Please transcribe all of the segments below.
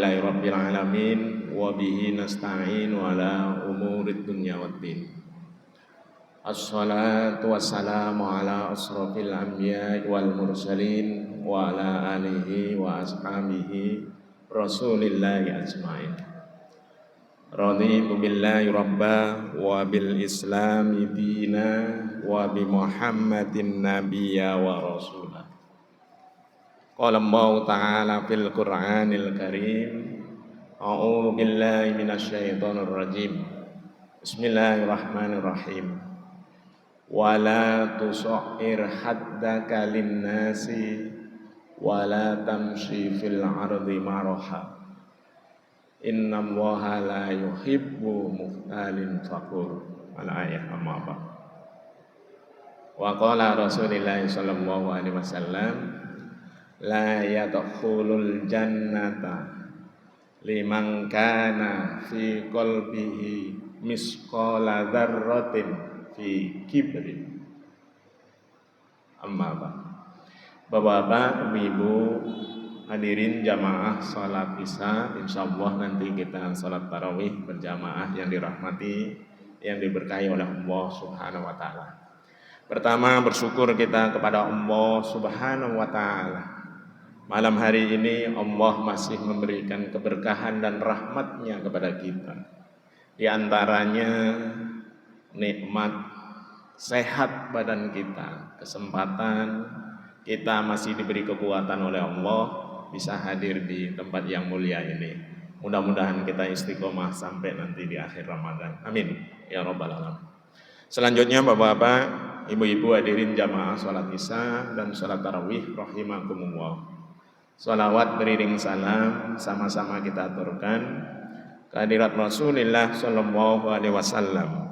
Alhamdulillahi Rabbil Alamin. Wa bihi nasta'in ala umurid dunya waddin. Assalatu wassalamu ala asrafil anbiya wal mursalin wa ala alihi wa ashabihi rasulillahi ajmain. Raditu billahi rabba wa bil islami dina wa bi muhammadin nabiyya wa rasulah. Qala Allah ta'ala fil Qur'anil Karim. A'udzu billahi minasyaitonir rajim. Bismillahirrahmanirrahim. Wala tusa'ir haddaka linnasi wala tamshi fil ardi maraha. Innallaha la yuhibbu mukhtalin fakhur. Al-ayah amma. Wa qala Rasulullah sallallahu alaihi wasallam, la yadkhulul jannata liman kana fi qalbihi misqala dzarratin fi kibrin. Amma ba'd. Bapak-bapak, ibu-ibu, hadirin jamaah salat Isya, insyaallah nanti kita salat tarawih berjamaah yang dirahmati, yang diberkahi oleh Allah Subhanahu wa taala. Pertama, bersyukur kita kepada Allah Subhanahu wa taala. Malam hari ini Allah masih memberikan keberkahan dan rahmatnya kepada kita. Di antaranya nikmat sehat badan kita, kesempatan kita masih diberi kekuatan oleh Allah bisa hadir di tempat yang mulia ini. Mudah-mudahan kita istiqomah sampai nanti di akhir Ramadan. Amin ya rabbal alamin. Selanjutnya Bapak-bapak, ibu-ibu hadirin jamaah salat Isya dan salat tarawih rahimakumullah. Salawat beriring salam sama-sama kita aturkan kehadirat Rasulullah sallallahu alaihi wasallam.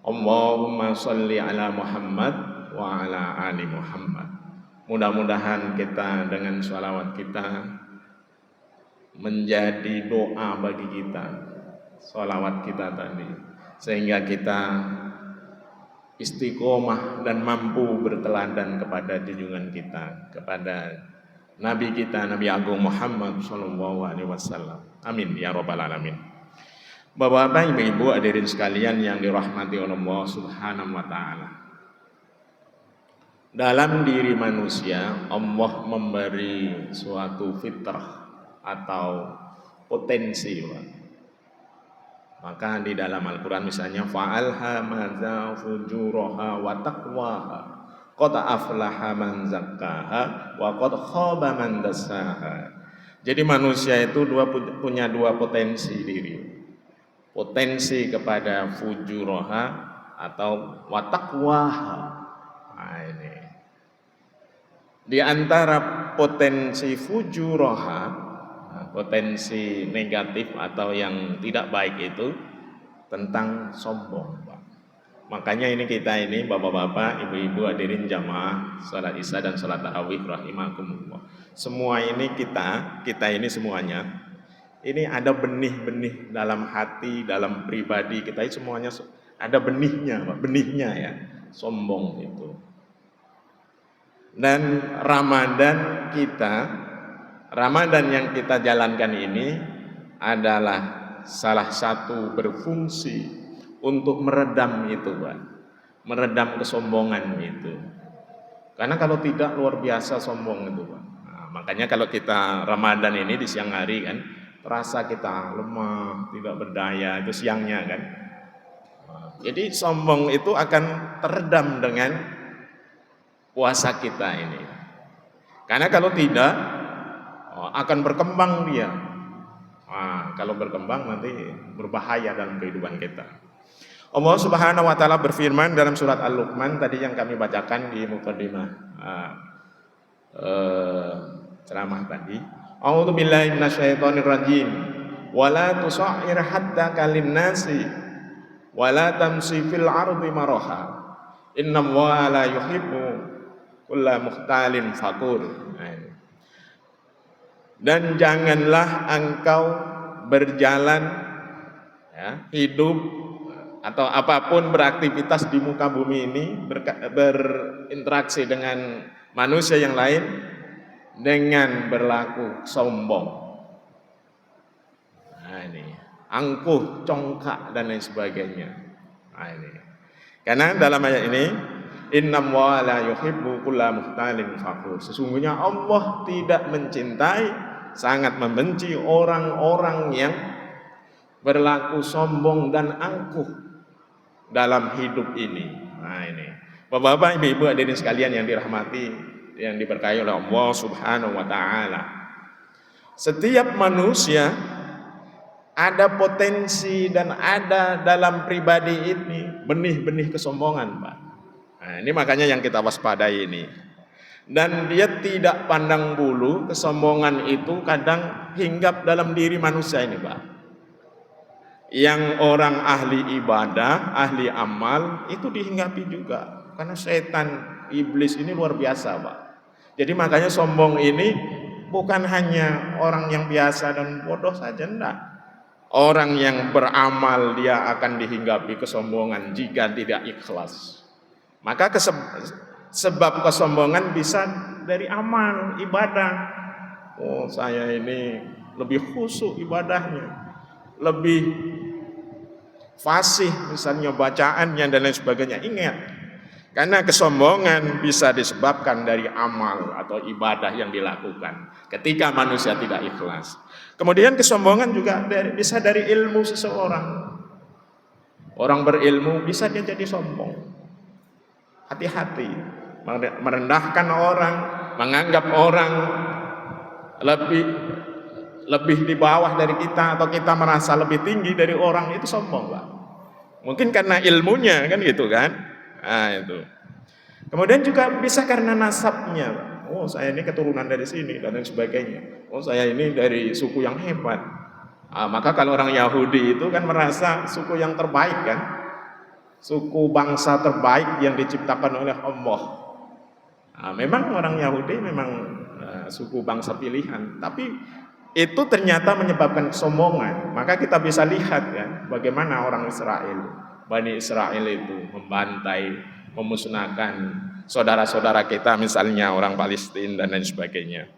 Allahumma sholli ala Muhammad wa ala ali Muhammad. Mudah-mudahan kita dengan salawat kita menjadi doa bagi kita, salawat kita tadi, sehingga kita istiqomah dan mampu berteladan kepada junjungan kita, kepada Nabi kita, Nabi Agung Muhammad sallallahu alaihi wasallam. Amin ya rabbal alamin. Bapak-bapak, ibu-ibu, hadirin sekalian yang dirahmati oleh Allah Subhanahu wa taala. Dalam diri manusia Allah memberi suatu fitrah atau potensi. Maka di dalam Al-Qur'an misalnya fa'alhamaza fujuraha wa taqwaha. Qad aflaha man zakkaha wa qad khaba man dassaha. Jadi manusia itu punya dua potensi diri. Potensi kepada fujuraha atau wa taqwaha. Nah, ini. Di antara potensi fujuraha, potensi negatif atau yang tidak baik itu tentang sombong. Makanya ini kita ini bapak-bapak, ibu-ibu hadirin jamaah salat Isya dan salat tarawih rahimakumullah. Semua ini kita ini semuanya ini ada benih-benih dalam hati, dalam pribadi kita ini semuanya ada benihnya ya, sombong itu. Dan Ramadan yang kita jalankan ini adalah salah satu berfungsi untuk meredam itu, Pak. Meredam kesombongan itu. Karena kalau tidak luar biasa sombong itu, Pak. Nah, makanya kalau kita Ramadan ini di siang hari kan, terasa kita lemah, tidak berdaya, itu siangnya kan. Nah, jadi sombong itu akan teredam dengan puasa kita ini. Karena kalau tidak akan berkembang dia. Nah, kalau berkembang nanti berbahaya dalam kehidupan kita. Allah Subhanahu wa taala berfirman dalam surat Al-Luqman tadi yang kami bacakan di muqaddimah ceramah tadi. A'udzu billahi minasyaitonir rajim. Wala tusa'ir haddaka linnasi wala tamshi fil ardi maraha. Innallaha la yuhibbu kulla mukhtalin fakhur. Dan janganlah engkau berjalan ya, hidup atau apapun beraktivitas di muka bumi ini, berinteraksi dengan manusia yang lain dengan berlaku sombong. ini, angkuh, congkak dan lain sebagainya. Nah, ini. Karena dalam ayat ini, innallaha la yuhibbu kulla mukhtalin fakhur. Sesungguhnya Allah tidak mencintai, sangat membenci orang-orang yang berlaku sombong dan angkuh dalam hidup ini. Nah, ini. Bapak-bapak, ibu-ibu hadirin sekalian yang dirahmati, yang diberkahi oleh Allah Subhanahu wa taala. Setiap manusia ada potensi dan ada dalam pribadi ini benih-benih kesombongan, Pak. Nah, ini makanya yang kita waspadai ini. Dan dia tidak pandang bulu, kesombongan itu kadang hinggap dalam diri manusia ini, Pak. Yang orang ahli ibadah, ahli amal itu dihinggapi juga. Karena setan, iblis ini luar biasa, Pak. Jadi makanya sombong ini bukan hanya orang yang biasa dan bodoh saja, enggak. Orang yang beramal dia akan dihinggapi kesombongan jika tidak ikhlas. Maka sebab kesombongan bisa dari amal, ibadah. Oh, saya ini lebih khusyuk ibadahnya, lebih fasih misalnya bacaannya dan lain sebagainya. Ingat, karena kesombongan bisa disebabkan dari amal atau ibadah yang dilakukan ketika manusia tidak ikhlas. Kemudian kesombongan juga bisa dari ilmu seseorang. Orang berilmu bisa dia jadi sombong. Hati-hati, merendahkan orang, menganggap orang lebih di bawah dari kita atau kita merasa lebih tinggi dari orang, itu sombong, Pak. Mungkin karena ilmunya kan gitu kan. Nah, itu. Kemudian juga bisa karena nasabnya. Oh, saya ini keturunan dari sini dan lain sebagainya. Oh, saya ini dari suku yang hebat. Maka kalau orang Yahudi itu kan merasa suku yang terbaik kan. Suku bangsa terbaik yang diciptakan oleh Allah. Memang orang Yahudi memang suku bangsa pilihan, tapi itu ternyata menyebabkan kesombongan. Maka kita bisa lihat ya bagaimana orang Israel, Bani Israel itu membantai, memusnahkan saudara-saudara kita, misalnya orang Palestina dan lain sebagainya.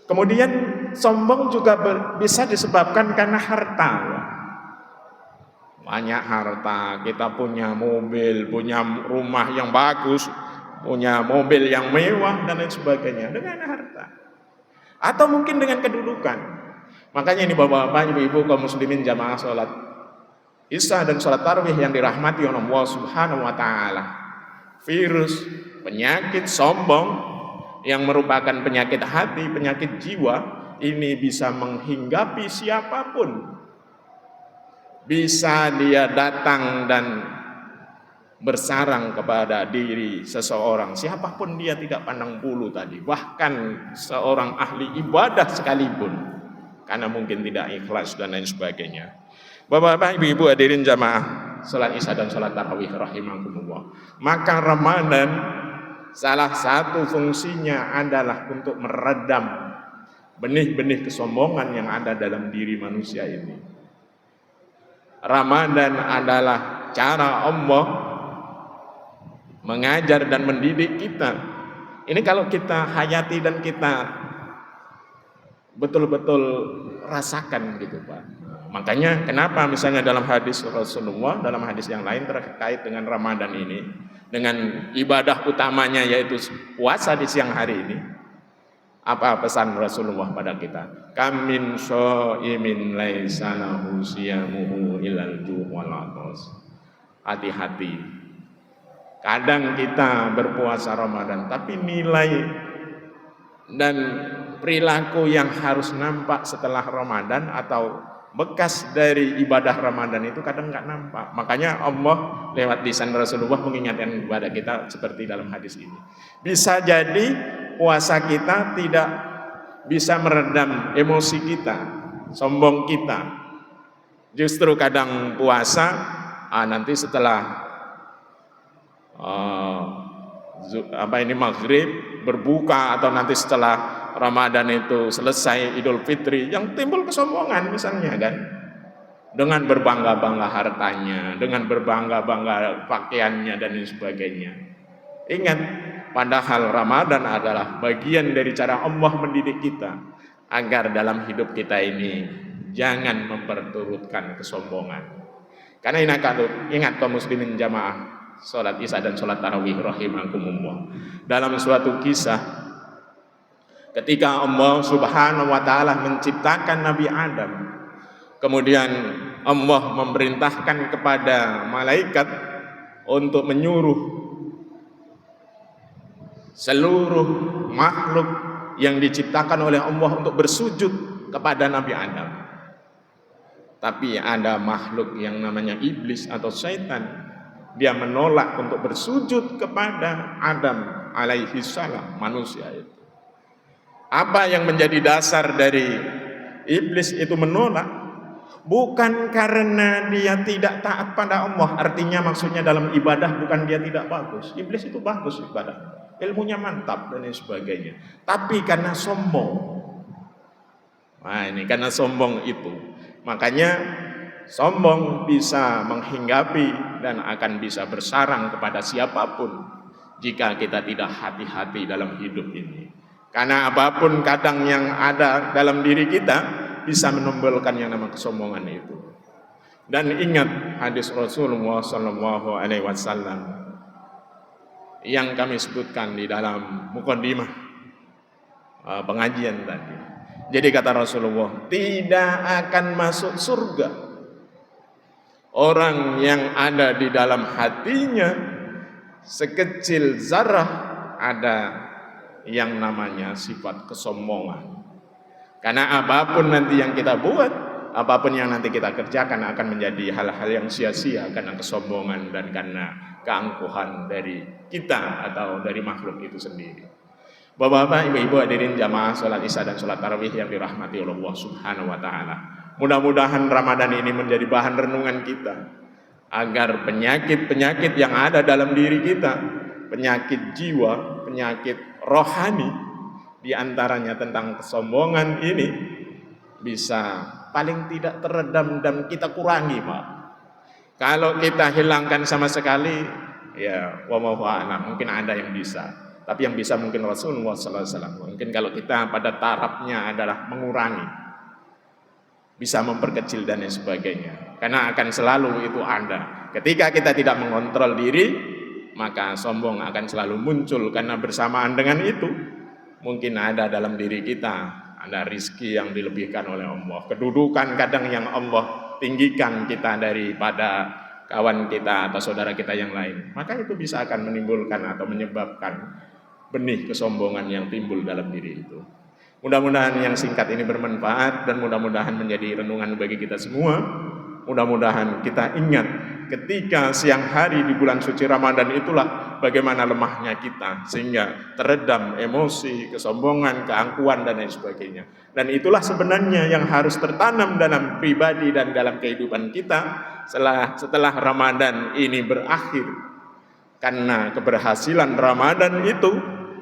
Kemudian sombong juga bisa disebabkan karena harta. Banyak harta, kita punya mobil, punya rumah yang bagus, punya mobil yang mewah dan lain sebagainya dengan harta. Atau mungkin dengan kedudukan. Makanya ini bapak-bapak, ibu-ibu kaum muslimin jamaah sholat Isya dan sholat tarawih yang dirahmati oleh Allah Subhanahu wa taala. Virus, penyakit sombong yang merupakan penyakit hati, penyakit jiwa, ini bisa menghinggapi siapapun. Bisa dia datang dan bersarang kepada diri seseorang, siapapun dia tidak pandang bulu tadi, bahkan seorang ahli ibadah sekalipun, karena mungkin tidak ikhlas dan lain sebagainya. Bapak-bapak, ibu-ibu hadirin jamaah salat Isya dan salat tarawih rahimakumullah. Maka Ramadan salah satu fungsinya adalah untuk meredam benih-benih kesombongan yang ada dalam diri manusia ini. Ramadan adalah cara Allah mengajar dan mendidik kita. Ini kalau kita hayati dan kita betul-betul rasakan gitu, Pak. Makanya kenapa misalnya dalam hadis Rasulullah, dalam hadis yang lain terkait dengan Ramadan ini, dengan ibadah utamanya yaitu puasa di siang hari ini, apa pesan Rasulullah pada kita? Kamin shaimin laisa lahu siyamuhu illal ju' wal 'atas. Hati-hati. Kadang kita berpuasa Ramadan, tapi nilai dan perilaku yang harus nampak setelah Ramadan atau bekas dari ibadah Ramadan itu kadang nggak nampak. Makanya Allah lewat lisan Rasulullah mengingatkan kepada kita seperti dalam hadis ini. Bisa jadi puasa kita tidak bisa meredam emosi kita, sombong kita. Justru kadang puasa nanti setelah maghrib berbuka atau nanti setelah Ramadan itu selesai Idul Fitri, yang timbul kesombongan misalnya kan, dengan berbangga-bangga hartanya, dengan berbangga-bangga pakaiannya dan lain sebagainya. Ingat, padahal Ramadan adalah bagian dari cara Allah mendidik kita agar dalam hidup kita ini Jangan memperturutkan kesombongan. Karena ingat kaum muslimin jamaah sholat isya dan sholat tarawih rahimakumullah. Dalam suatu kisah ketika Allah subhanahu wa ta'ala menciptakan Nabi Adam, kemudian Allah memerintahkan kepada malaikat untuk menyuruh seluruh makhluk yang diciptakan oleh Allah untuk bersujud kepada Nabi Adam. Tapi ada makhluk yang namanya iblis atau syaitan, dia menolak untuk bersujud kepada Adam alaihi salam, manusia itu. Apa yang menjadi dasar dari iblis itu menolak? Bukan karena dia tidak taat pada Allah, artinya maksudnya dalam ibadah bukan dia tidak bagus. Iblis itu bagus ibadah, ilmunya mantap dan lain sebagainya. Tapi karena sombong. Nah ini karena sombong itu. Makanya sombong bisa menghinggapi dan akan bisa bersarang kepada siapapun jika kita tidak hati-hati dalam hidup ini. Karena apapun kadang yang ada dalam diri kita bisa menimbulkan yang namanya kesombongan itu. Dan ingat hadis Rasulullah Sallallahu Alaihi Wasallam yang kami sebutkan di dalam muqaddimah pengajian tadi. Jadi kata Rasulullah, tidak akan masuk surga orang yang ada di dalam hatinya sekecil zarah ada yang namanya sifat kesombongan. Karena apapun nanti yang kita buat, apapun yang nanti kita kerjakan akan menjadi hal-hal yang sia-sia karena kesombongan dan karena keangkuhan dari kita atau dari makhluk itu sendiri. Bapak-bapak, ibu-ibu hadirin jamaah sholat isya dan sholat tarawih yang dirahmati oleh Allah subhanahu wa ta'ala. Mudah-mudahan Ramadan ini menjadi bahan renungan kita agar penyakit-penyakit yang ada dalam diri kita, penyakit jiwa, penyakit rohani, diantaranya tentang kesombongan ini bisa paling tidak teredam dan kita kurangi, Pak. Kalau kita hilangkan sama sekali, ya wallahu a'lam, mungkin ada yang bisa. Tapi yang bisa mungkin Rasulullah SAW. Mungkin kalau kita pada tarafnya adalah mengurangi, bisa memperkecil dan lain sebagainya. Karena akan selalu itu ada. Ketika kita tidak mengontrol diri, maka sombong akan selalu muncul. Karena bersamaan dengan itu, mungkin ada dalam diri kita, ada rizki yang dilebihkan oleh Allah. Kedudukan kadang yang Allah tinggikan kita daripada kawan kita atau saudara kita yang lain. Maka itu bisa akan menimbulkan atau menyebabkan benih kesombongan yang timbul dalam diri itu. Mudah-mudahan yang singkat ini bermanfaat dan mudah-mudahan menjadi renungan bagi kita semua. Mudah-mudahan kita ingat ketika siang hari di bulan suci Ramadan itulah bagaimana lemahnya kita sehingga teredam emosi, kesombongan, keangkuhan dan lain sebagainya. Dan itulah sebenarnya yang harus tertanam dalam pribadi dan dalam kehidupan kita setelah Ramadan ini berakhir. Karena keberhasilan Ramadan itu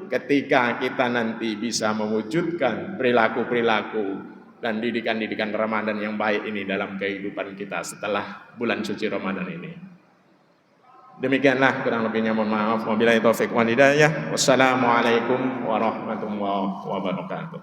ketika kita nanti bisa mewujudkan perilaku-perilaku dan didikan-didikan Ramadan yang baik ini dalam kehidupan kita setelah bulan suci Ramadan ini. Demikianlah kurang lebihnya, mohon maaf. Wabillahi taufiq wal hidayah. Wassalamualaikum warahmatullahi wabarakatuh.